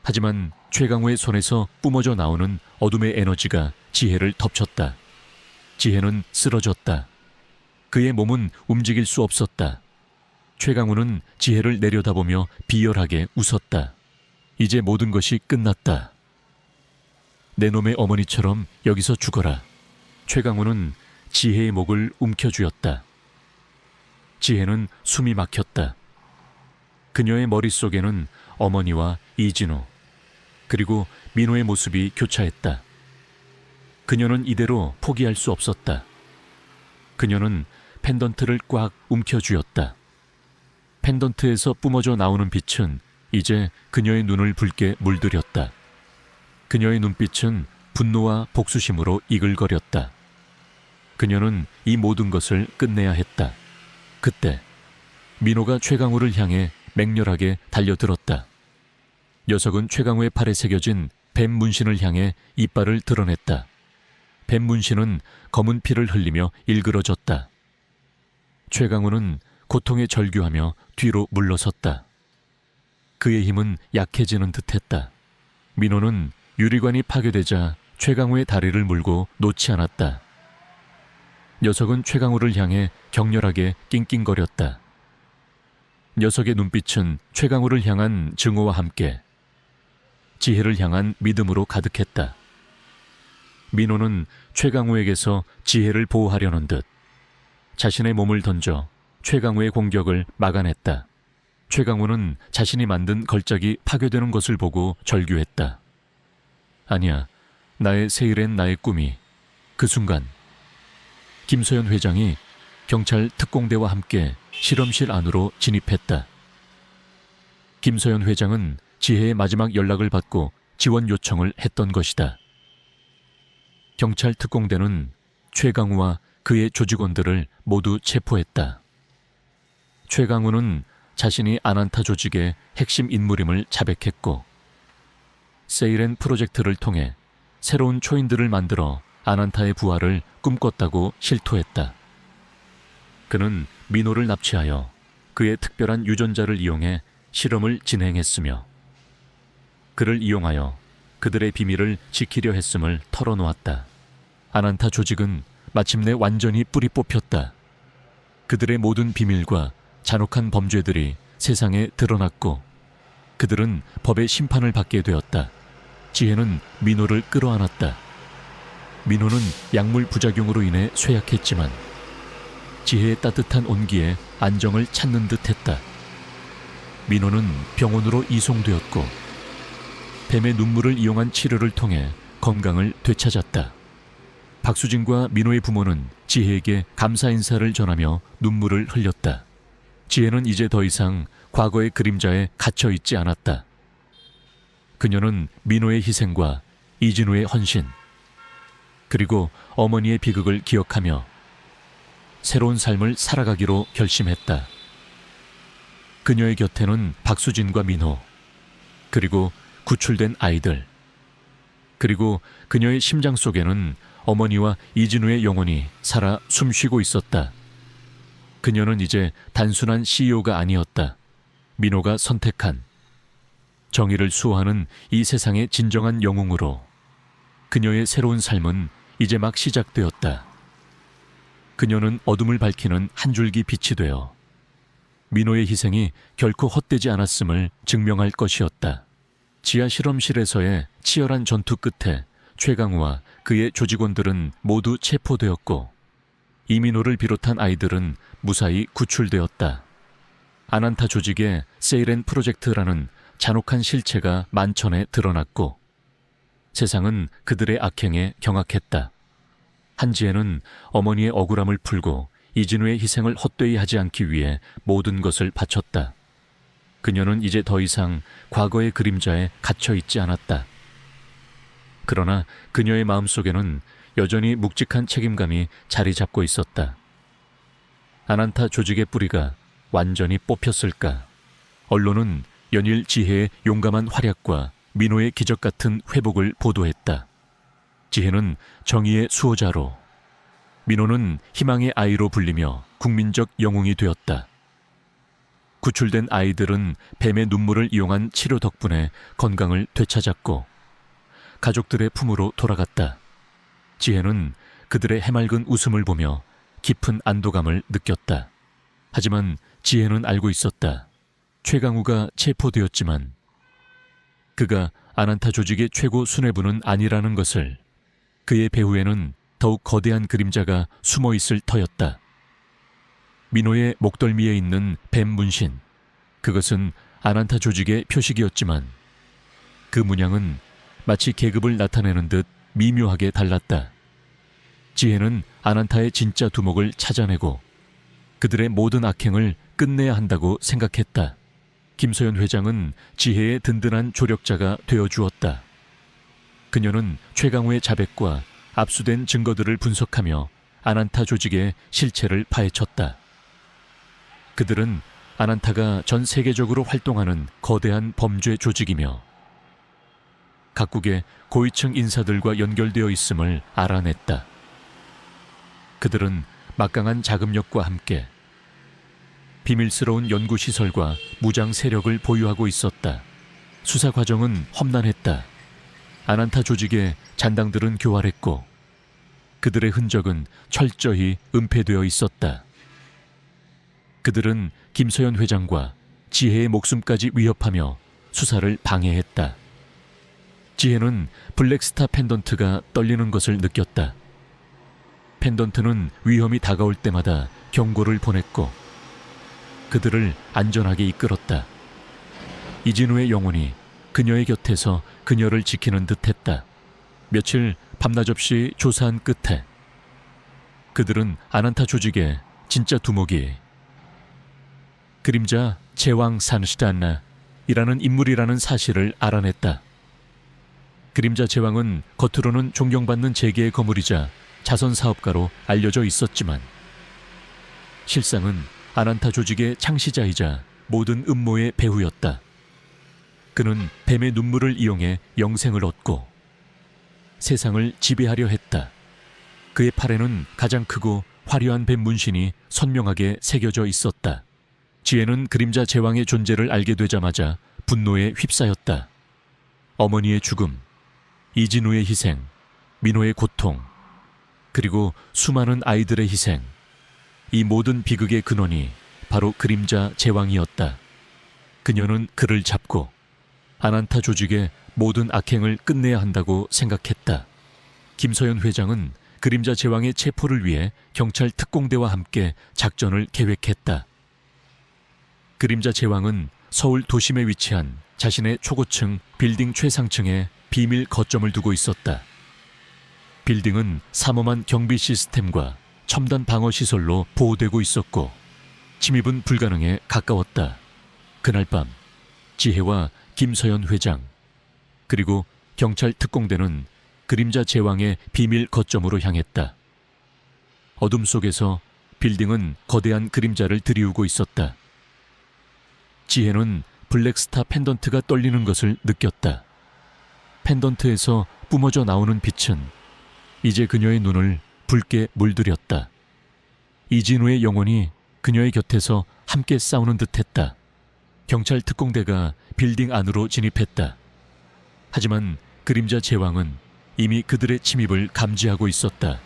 하지만 최강우의 손에서 뿜어져 나오는 어둠의 에너지가 지혜를 덮쳤다. 지혜는 쓰러졌다. 그의 몸은 움직일 수 없었다. 최강우는 지혜를 내려다보며 비열하게 웃었다. 이제 모든 것이 끝났다. 내 놈의 어머니처럼 여기서 죽어라. 최강우는 지혜의 목을 움켜쥐었다. 지혜는 숨이 막혔다. 그녀의 머릿속에는 어머니와 이진우, 그리고 민호의 모습이 교차했다. 그녀는 이대로 포기할 수 없었다. 그녀는 펜던트를 꽉 움켜쥐었다. 펜던트에서 뿜어져 나오는 빛은 이제 그녀의 눈을 붉게 물들였다. 그녀의 눈빛은 분노와 복수심으로 이글거렸다. 그녀는 이 모든 것을 끝내야 했다. 그때 민호가 최강우를 향해 맹렬하게 달려들었다. 녀석은 최강우의 팔에 새겨진 뱀 문신을 향해 이빨을 드러냈다. 뱀 문신은 검은 피를 흘리며 일그러졌다. 최강우는 고통에 절규하며 뒤로 물러섰다. 그의 힘은 약해지는 듯했다. 민호는 유리관이 파괴되자 최강우의 다리를 물고 놓지 않았다. 녀석은 최강우를 향해 격렬하게 낑낑거렸다. 녀석의 눈빛은 최강우를 향한 증오와 함께 지혜를 향한 믿음으로 가득했다. 민호는 최강우에게서 지혜를 보호하려는 듯 자신의 몸을 던져 최강우의 공격을 막아냈다. 최강우는 자신이 만든 걸작이 파괴되는 것을 보고 절규했다. 아니야, 나의 세일엔 나의 꿈이. 그 순간 김서연 회장이 경찰 특공대와 함께 실험실 안으로 진입했다. 김서연 회장은 지혜의 마지막 연락을 받고 지원 요청을 했던 것이다. 경찰 특공대는 최강우와 그의 조직원들을 모두 체포했다. 최강우는 자신이 아난타 조직의 핵심 인물임을 자백했고 세이렌 프로젝트를 통해 새로운 초인들을 만들어 아난타의 부활을 꿈꿨다고 실토했다. 그는 민호를 납치하여 그의 특별한 유전자를 이용해 실험을 진행했으며 그를 이용하여 그들의 비밀을 지키려 했음을 털어놓았다. 아난타 조직은 마침내 완전히 뿌리 뽑혔다. 그들의 모든 비밀과 잔혹한 범죄들이 세상에 드러났고 그들은 법의 심판을 받게 되었다. 지혜는 민호를 끌어안았다. 민호는 약물 부작용으로 인해 쇠약했지만 지혜의 따뜻한 온기에 안정을 찾는 듯했다. 민호는 병원으로 이송되었고 뱀의 눈물을 이용한 치료를 통해 건강을 되찾았다. 박수진과 민호의 부모는 지혜에게 감사 인사를 전하며 눈물을 흘렸다. 지혜는 이제 더 이상 과거의 그림자에 갇혀 있지 않았다. 그녀는 민호의 희생과 이진우의 헌신, 그리고 어머니의 비극을 기억하며 새로운 삶을 살아가기로 결심했다. 그녀의 곁에는 박수진과 민호, 그리고 구출된 아이들, 그리고 그녀의 심장 속에는 어머니와 이진우의 영혼이 살아 숨쉬고 있었다. 그녀는 이제 단순한 CEO가 아니었다. 민호가 선택한 정의를 수호하는 이 세상의 진정한 영웅으로 그녀의 새로운 삶은 이제 막 시작되었다. 그녀는 어둠을 밝히는 한 줄기 빛이 되어 민호의 희생이 결코 헛되지 않았음을 증명할 것이었다. 지하 실험실에서의 치열한 전투 끝에 최강우와 그의 조직원들은 모두 체포되었고 이민호를 비롯한 아이들은 무사히 구출되었다. 아난타 조직의 세이렌 프로젝트라는 잔혹한 실체가 만천에 드러났고 세상은 그들의 악행에 경악했다. 한지혜는 어머니의 억울함을 풀고 이진우의 희생을 헛되이 하지 않기 위해 모든 것을 바쳤다. 그녀는 이제 더 이상 과거의 그림자에 갇혀 있지 않았다. 그러나 그녀의 마음속에는 여전히 묵직한 책임감이 자리 잡고 있었다. 아난타 조직의 뿌리가 완전히 뽑혔을까? 언론은 연일 지혜의 용감한 활약과 민호의 기적 같은 회복을 보도했다. 지혜는 정의의 수호자로, 민호는 희망의 아이로 불리며 국민적 영웅이 되었다. 구출된 아이들은 뱀의 눈물을 이용한 치료 덕분에 건강을 되찾았고 가족들의 품으로 돌아갔다. 지혜는 그들의 해맑은 웃음을 보며 깊은 안도감을 느꼈다. 하지만 지혜는 알고 있었다. 최강우가 체포되었지만 그가 아난타 조직의 최고 수뇌부는 아니라는 것을. 그의 배후에는 더욱 거대한 그림자가 숨어 있을 터였다. 민호의 목덜미에 있는 뱀 문신, 그것은 아난타 조직의 표식이었지만 그 문양은 마치 계급을 나타내는 듯 미묘하게 달랐다. 지혜는 아난타의 진짜 두목을 찾아내고 그들의 모든 악행을 끝내야 한다고 생각했다. 김서연 회장은 지혜의 든든한 조력자가 되어주었다. 그녀는 최강우의 자백과 압수된 증거들을 분석하며 아난타 조직의 실체를 파헤쳤다. 그들은 아난타가 전 세계적으로 활동하는 거대한 범죄 조직이며 각국의 고위층 인사들과 연결되어 있음을 알아냈다. 그들은 막강한 자금력과 함께 비밀스러운 연구시설과 무장 세력을 보유하고 있었다. 수사 과정은 험난했다. 아난타 조직의 잔당들은 교활했고 그들의 흔적은 철저히 은폐되어 있었다. 그들은 김서연 회장과 지혜의 목숨까지 위협하며 수사를 방해했다. 지혜는 블랙스타 펜던트가 떨리는 것을 느꼈다. 펜던트는 위험이 다가올 때마다 경고를 보냈고 그들을 안전하게 이끌었다. 이진우의 영혼이 그녀의 곁에서 그녀를 지키는 듯했다. 며칠 밤낮없이 조사한 끝에 그들은 아난타 조직의 진짜 두목이 그림자 제왕 산시단나 이라는 인물이라는 사실을 알아냈다. 그림자 제왕은 겉으로는 존경받는 재계의 거물이자 자선사업가로 알려져 있었지만 실상은 아난타 조직의 창시자이자 모든 음모의 배후였다. 그는 뱀의 눈물을 이용해 영생을 얻고 세상을 지배하려 했다. 그의 팔에는 가장 크고 화려한 뱀 문신이 선명하게 새겨져 있었다. 지혜는 그림자 제왕의 존재를 알게 되자마자 분노에 휩싸였다. 어머니의 죽음, 이진우의 희생, 민호의 고통, 그리고 수많은 아이들의 희생, 이 모든 비극의 근원이 바로 그림자 제왕이었다. 그녀는 그를 잡고 아난타 조직의 모든 악행을 끝내야 한다고 생각했다. 김서연 회장은 그림자 제왕의 체포를 위해 경찰 특공대와 함께 작전을 계획했다. 그림자 제왕은 서울 도심에 위치한 자신의 초고층 빌딩 최상층에 비밀 거점을 두고 있었다. 빌딩은 삼엄한 경비 시스템과 첨단 방어 시설로 보호되고 있었고 침입은 불가능에 가까웠다. 그날 밤 지혜와 김서연 회장 그리고 경찰 특공대는 그림자 제왕의 비밀 거점으로 향했다. 어둠 속에서 빌딩은 거대한 그림자를 들이우고 있었다. 지혜는 블랙스타 펜던트가 떨리는 것을 느꼈다. 펜던트에서 뿜어져 나오는 빛은 이제 그녀의 눈을 붉게 물들였다. 이진우의 영혼이 그녀의 곁에서 함께 싸우는 듯했다. 경찰 특공대가 빌딩 안으로 진입했다. 하지만 그림자 제왕은 이미 그들의 침입을 감지하고 있었다.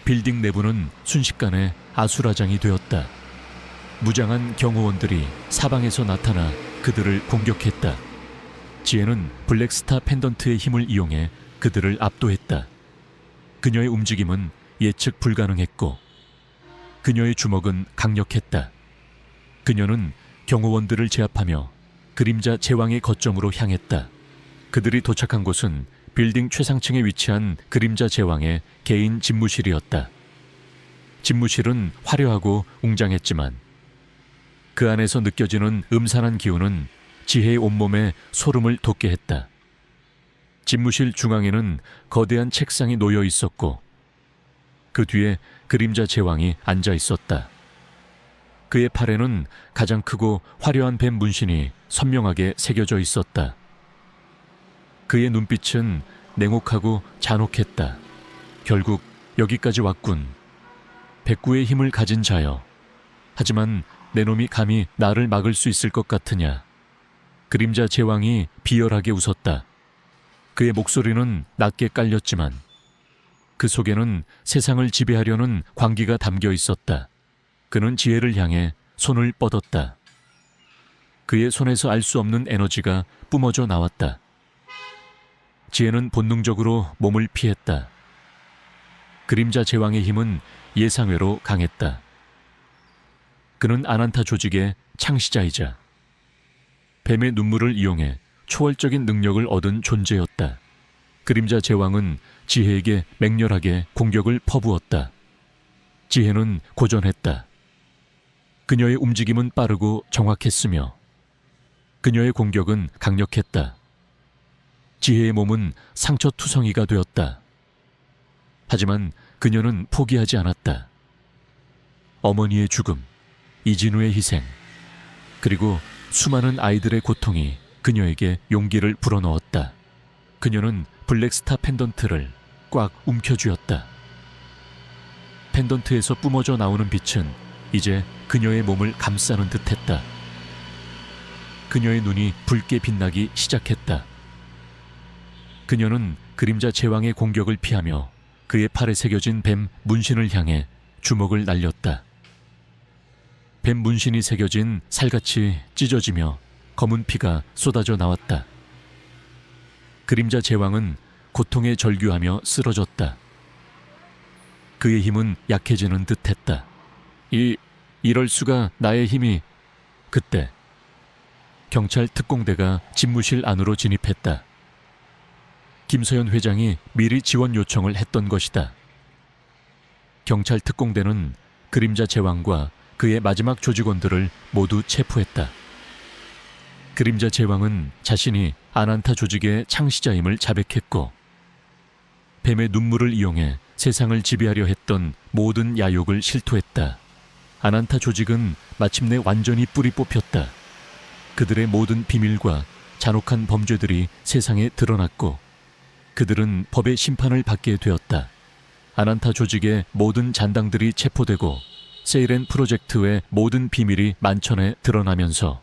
빌딩 내부는 순식간에 아수라장이 되었다. 무장한 경호원들이 사방에서 나타나 그들을 공격했다. 지혜는 블랙스타 펜던트의 힘을 이용해 그들을 압도했다. 그녀의 움직임은 예측 불가능했고 그녀의 주먹은 강력했다. 그녀는 경호원들을 제압하며 그림자 제왕의 거점으로 향했다. 그들이 도착한 곳은 빌딩 최상층에 위치한 그림자 제왕의 개인 집무실이었다. 집무실은 화려하고 웅장했지만 그 안에서 느껴지는 음산한 기운은 지혜의 온몸에 소름을 돋게 했다. 집무실 중앙에는 거대한 책상이 놓여 있었고 그 뒤에 그림자 제왕이 앉아 있었다. 그의 팔에는 가장 크고 화려한 뱀 문신이 선명하게 새겨져 있었다. 그의 눈빛은 냉혹하고 잔혹했다. 결국 여기까지 왔군. 백구의 힘을 가진 자여. 하지만 내 놈이 감히 나를 막을 수 있을 것 같으냐. 그림자 제왕이 비열하게 웃었다. 그의 목소리는 낮게 깔렸지만 그 속에는 세상을 지배하려는 광기가 담겨 있었다. 그는 지혜를 향해 손을 뻗었다. 그의 손에서 알 수 없는 에너지가 뿜어져 나왔다. 지혜는 본능적으로 몸을 피했다. 그림자 제왕의 힘은 예상외로 강했다. 그는 아난타 조직의 창시자이자 뱀의 눈물을 이용해 초월적인 능력을 얻은 존재였다. 그림자 제왕은 지혜에게 맹렬하게 공격을 퍼부었다. 지혜는 고전했다. 그녀의 움직임은 빠르고 정확했으며 그녀의 공격은 강력했다. 지혜의 몸은 상처투성이가 되었다. 하지만 그녀는 포기하지 않았다. 어머니의 죽음, 이진우의 희생, 그리고 수많은 아이들의 고통이 그녀에게 용기를 불어넣었다. 그녀는 블랙스타 펜던트를 꽉 움켜쥐었다. 펜던트에서 뿜어져 나오는 빛은 이제 그녀의 몸을 감싸는 듯했다. 그녀의 눈이 붉게 빛나기 시작했다. 그녀는 그림자 제왕의 공격을 피하며 그의 팔에 새겨진 뱀 문신을 향해 주먹을 날렸다. 뱀 문신이 새겨진 살같이 찢어지며 검은 피가 쏟아져 나왔다. 그림자 제왕은 고통에 절규하며 쓰러졌다. 그의 힘은 약해지는 듯했다. 이럴 수가. 나의 힘이. 그때 경찰 특공대가 집무실 안으로 진입했다. 김서연 회장이 미리 지원 요청을 했던 것이다. 경찰 특공대는 그림자 제왕과 그의 마지막 조직원들을 모두 체포했다. 그림자 제왕은 자신이 아난타 조직의 창시자임을 자백했고 뱀의 눈물을 이용해 세상을 지배하려 했던 모든 야욕을 실토했다. 아난타 조직은 마침내 완전히 뿌리 뽑혔다. 그들의 모든 비밀과 잔혹한 범죄들이 세상에 드러났고 그들은 법의 심판을 받게 되었다. 아난타 조직의 모든 잔당들이 체포되고 세이렌 프로젝트의 모든 비밀이 만천에 드러나면서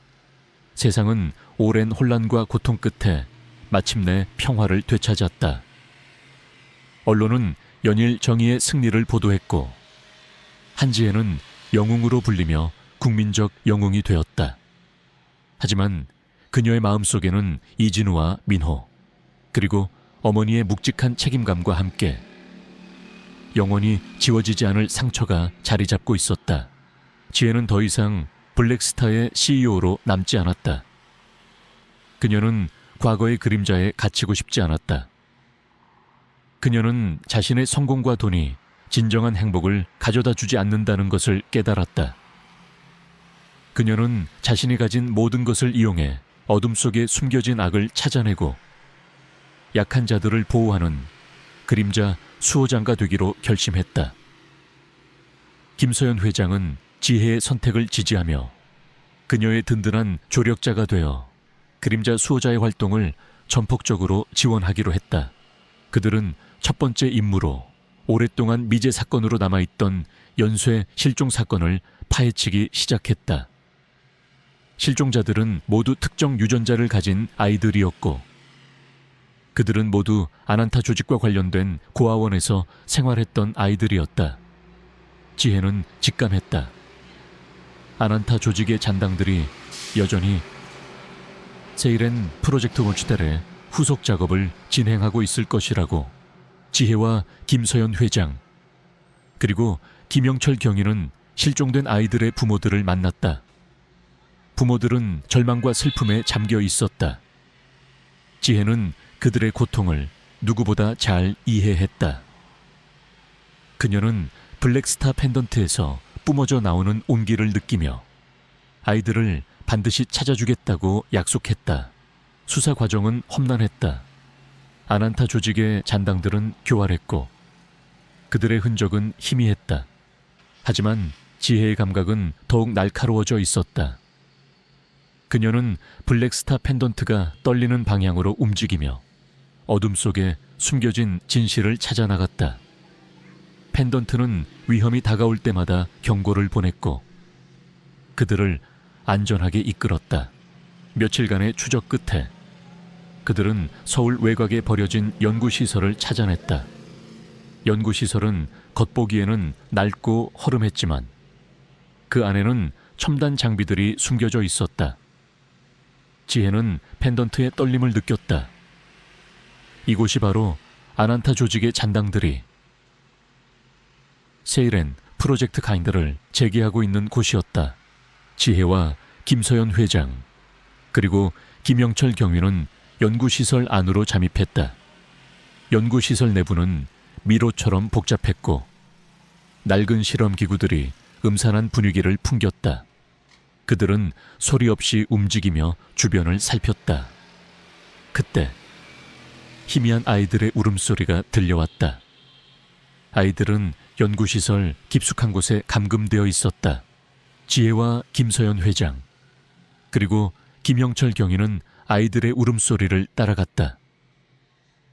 세상은 오랜 혼란과 고통 끝에 마침내 평화를 되찾았다. 언론은 연일 정의의 승리를 보도했고 한지혜는 영웅으로 불리며 국민적 영웅이 되었다. 하지만 그녀의 마음속에는 이진우와 민호 그리고 어머니의 묵직한 책임감과 함께 영원히 지워지지 않을 상처가 자리 잡고 있었다. 지혜는 더 이상 블랙스타의 CEO로 남지 않았다. 그녀는 과거의 그림자에 갇히고 싶지 않았다. 그녀는 자신의 성공과 돈이 진정한 행복을 가져다 주지 않는다는 것을 깨달았다. 그녀는 자신이 가진 모든 것을 이용해 어둠 속에 숨겨진 악을 찾아내고 약한 자들을 보호하는 그림자 수호장가 되기로 결심했다. 김서연 회장은 지혜의 선택을 지지하며 그녀의 든든한 조력자가 되어 그림자 수호자의 활동을 전폭적으로 지원하기로 했다. 그들은 첫 번째 임무로 오랫동안 미제 사건으로 남아있던 연쇄 실종 사건을 파헤치기 시작했다. 실종자들은 모두 특정 유전자를 가진 아이들이었고 그들은 모두 아난타 조직과 관련된 고아원에서 생활했던 아이들이었다. 지혜는 직감했다. 아난타 조직의 잔당들이 여전히 세이렌 프로젝트 원치달의 후속 작업을 진행하고 있을 것이라고. 지혜와 김서연 회장 그리고 김영철 경위는 실종된 아이들의 부모들을 만났다. 부모들은 절망과 슬픔에 잠겨 있었다. 지혜는 그들의 고통을 누구보다 잘 이해했다. 그녀는 블랙스타 펜던트에서 뿜어져 나오는 온기를 느끼며 아이들을 반드시 찾아주겠다고 약속했다. 수사 과정은 험난했다. 아난타 조직의 잔당들은 교활했고 그들의 흔적은 희미했다. 하지만 지혜의 감각은 더욱 날카로워져 있었다. 그녀는 블랙스타 펜던트가 떨리는 방향으로 움직이며 어둠 속에 숨겨진 진실을 찾아 나갔다. 펜던트는 위험이 다가올 때마다 경고를 보냈고 그들을 안전하게 이끌었다. 며칠간의 추적 끝에 그들은 서울 외곽에 버려진 연구시설을 찾아냈다. 연구시설은 겉보기에는 낡고 허름했지만 그 안에는 첨단 장비들이 숨겨져 있었다. 지혜는 펜던트의 떨림을 느꼈다. 이곳이 바로 아난타 조직의 잔당들이 세일엔 프로젝트 카인드를 재개하고 있는 곳이었다. 지혜와 김서연 회장 그리고 김영철 경위는 연구시설 안으로 잠입했다. 연구시설 내부는 미로처럼 복잡했고 낡은 실험기구들이 음산한 분위기를 풍겼다. 그들은 소리 없이 움직이며 주변을 살폈다. 그때 희미한 아이들의 울음소리가 들려왔다. 아이들은 연구시설 깊숙한 곳에 감금되어 있었다. 지혜와 김서연 회장 그리고 김영철 경위는 아이들의 울음소리를 따라갔다.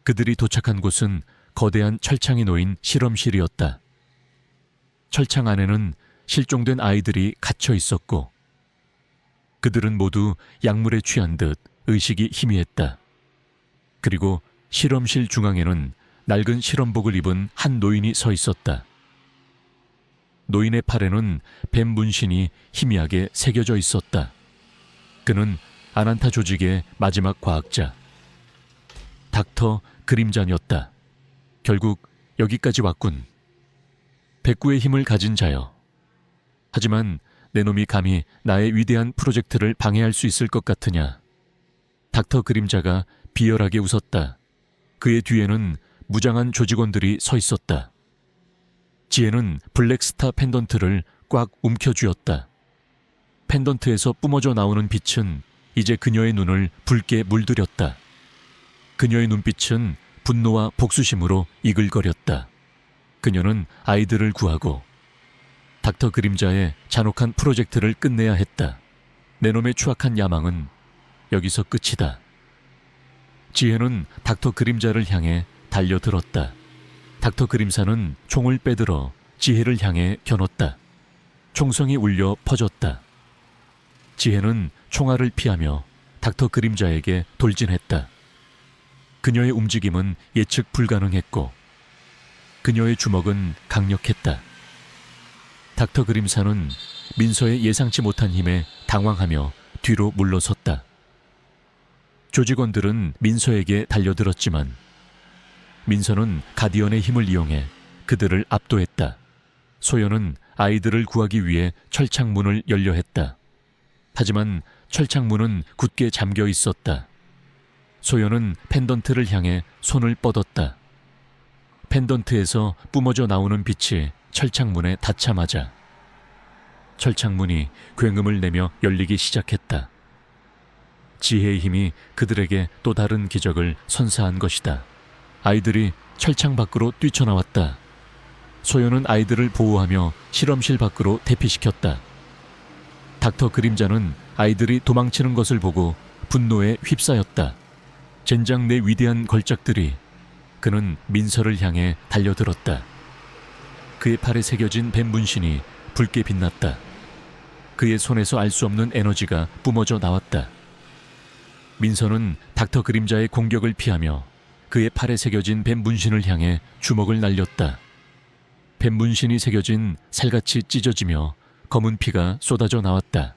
그들이 도착한 곳은 거대한 철창이 놓인 실험실이었다. 철창 안에는 실종된 아이들이 갇혀 있었고 그들은 모두 약물에 취한 듯 의식이 희미했다. 그리고 실험실 중앙에는 낡은 실험복을 입은 한 노인이 서 있었다. 노인의 팔에는 뱀 문신이 희미하게 새겨져 있었다. 그는 아난타 조직의 마지막 과학자 닥터 그림잔이었다. 결국 여기까지 왔군. 백구의 힘을 가진 자여. 하지만 내 놈이 감히 나의 위대한 프로젝트를 방해할 수 있을 것 같으냐. 닥터 그림자가 비열하게 웃었다. 그의 뒤에는 무장한 조직원들이 서 있었다. 지혜는 블랙스타 펜던트를 꽉 움켜쥐었다. 펜던트에서 뿜어져 나오는 빛은 이제 그녀의 눈을 붉게 물들였다. 그녀의 눈빛은 분노와 복수심으로 이글거렸다. 그녀는 아이들을 구하고 닥터 그림자의 잔혹한 프로젝트를 끝내야 했다. 내 놈의 추악한 야망은 여기서 끝이다. 지혜는 닥터 그림자를 향해 달려들었다. 닥터 그림사는 총을 빼들어 지혜를 향해 겨눴다. 총성이 울려 퍼졌다. 지혜는 총알을 피하며 닥터 그림자에게 돌진했다. 그녀의 움직임은 예측 불가능했고 그녀의 주먹은 강력했다. 닥터 그림사는 민서의 예상치 못한 힘에 당황하며 뒤로 물러섰다. 조직원들은 민서에게 달려들었지만 민서는 가디언의 힘을 이용해 그들을 압도했다. 소연은 아이들을 구하기 위해 철창문을 열려 했다. 하지만 철창문은 굳게 잠겨 있었다. 소연은 펜던트를 향해 손을 뻗었다. 펜던트에서 뿜어져 나오는 빛이 철창문에 닿자마자 철창문이 굉음을 내며 열리기 시작했다. 지혜의 힘이 그들에게 또 다른 기적을 선사한 것이다. 아이들이 철창 밖으로 뛰쳐나왔다. 소연은 아이들을 보호하며 실험실 밖으로 대피시켰다. 닥터 그림자는 아이들이 도망치는 것을 보고 분노에 휩싸였다. 젠장 내 위대한 걸작들이. 그는 민서를 향해 달려들었다. 그의 팔에 새겨진 뱀 문신이 붉게 빛났다. 그의 손에서 알 수 없는 에너지가 뿜어져 나왔다. 민서는 닥터 그림자의 공격을 피하며 그의 팔에 새겨진 뱀 문신을 향해 주먹을 날렸다. 뱀 문신이 새겨진 살같이 찢어지며 검은 피가 쏟아져 나왔다.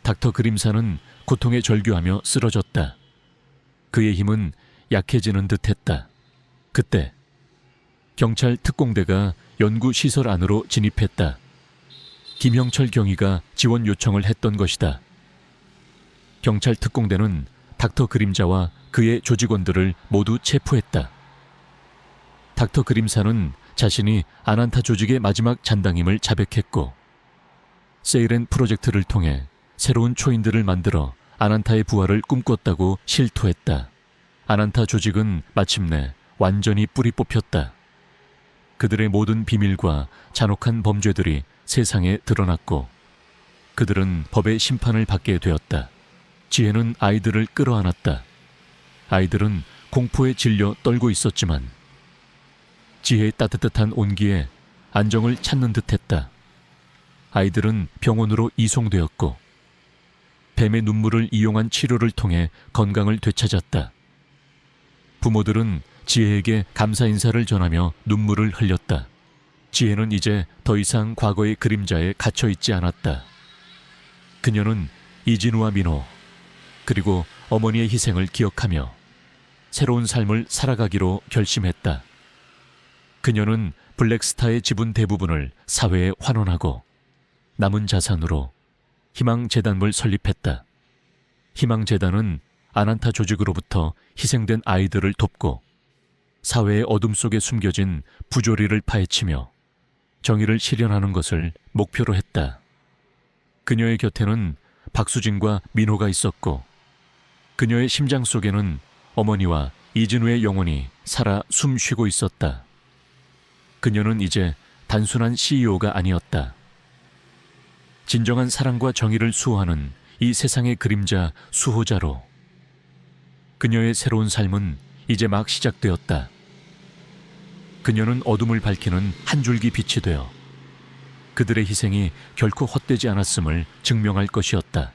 닥터 그림사는 고통에 절규하며 쓰러졌다. 그의 힘은 약해지는 듯했다. 그때 경찰 특공대가 연구시설 안으로 진입했다. 김형철 경위가 지원 요청을 했던 것이다. 경찰 특공대는 닥터 그림자와 그의 조직원들을 모두 체포했다. 닥터 그림사는 자신이 아난타 조직의 마지막 잔당임을 자백했고, 세이렌 프로젝트를 통해 새로운 초인들을 만들어 아난타의 부활을 꿈꿨다고 실토했다. 아난타 조직은 마침내 완전히 뿌리 뽑혔다. 그들의 모든 비밀과 잔혹한 범죄들이 세상에 드러났고, 그들은 법의 심판을 받게 되었다. 지혜는 아이들을 끌어안았다. 아이들은 공포에 질려 떨고 있었지만 지혜의 따뜻한 온기에 안정을 찾는 듯했다. 아이들은 병원으로 이송되었고 뱀의 눈물을 이용한 치료를 통해 건강을 되찾았다. 부모들은 지혜에게 감사 인사를 전하며 눈물을 흘렸다. 지혜는 이제 더 이상 과거의 그림자에 갇혀 있지 않았다. 그녀는 이진우와 민호, 그리고 어머니의 희생을 기억하며 새로운 삶을 살아가기로 결심했다. 그녀는 블랙스타의 지분 대부분을 사회에 환원하고 남은 자산으로 희망재단을 설립했다. 희망재단은 아난타 조직으로부터 희생된 아이들을 돕고 사회의 어둠 속에 숨겨진 부조리를 파헤치며 정의를 실현하는 것을 목표로 했다. 그녀의 곁에는 박수진과 민호가 있었고 그녀의 심장 속에는 어머니와 이진우의 영혼이 살아 숨쉬고 있었다. 그녀는 이제 단순한 CEO가 아니었다. 진정한 사랑과 정의를 수호하는 이 세상의 그림자 수호자로. 그녀의 새로운 삶은 이제 막 시작되었다. 그녀는 어둠을 밝히는 한 줄기 빛이 되어 그들의 희생이 결코 헛되지 않았음을 증명할 것이었다.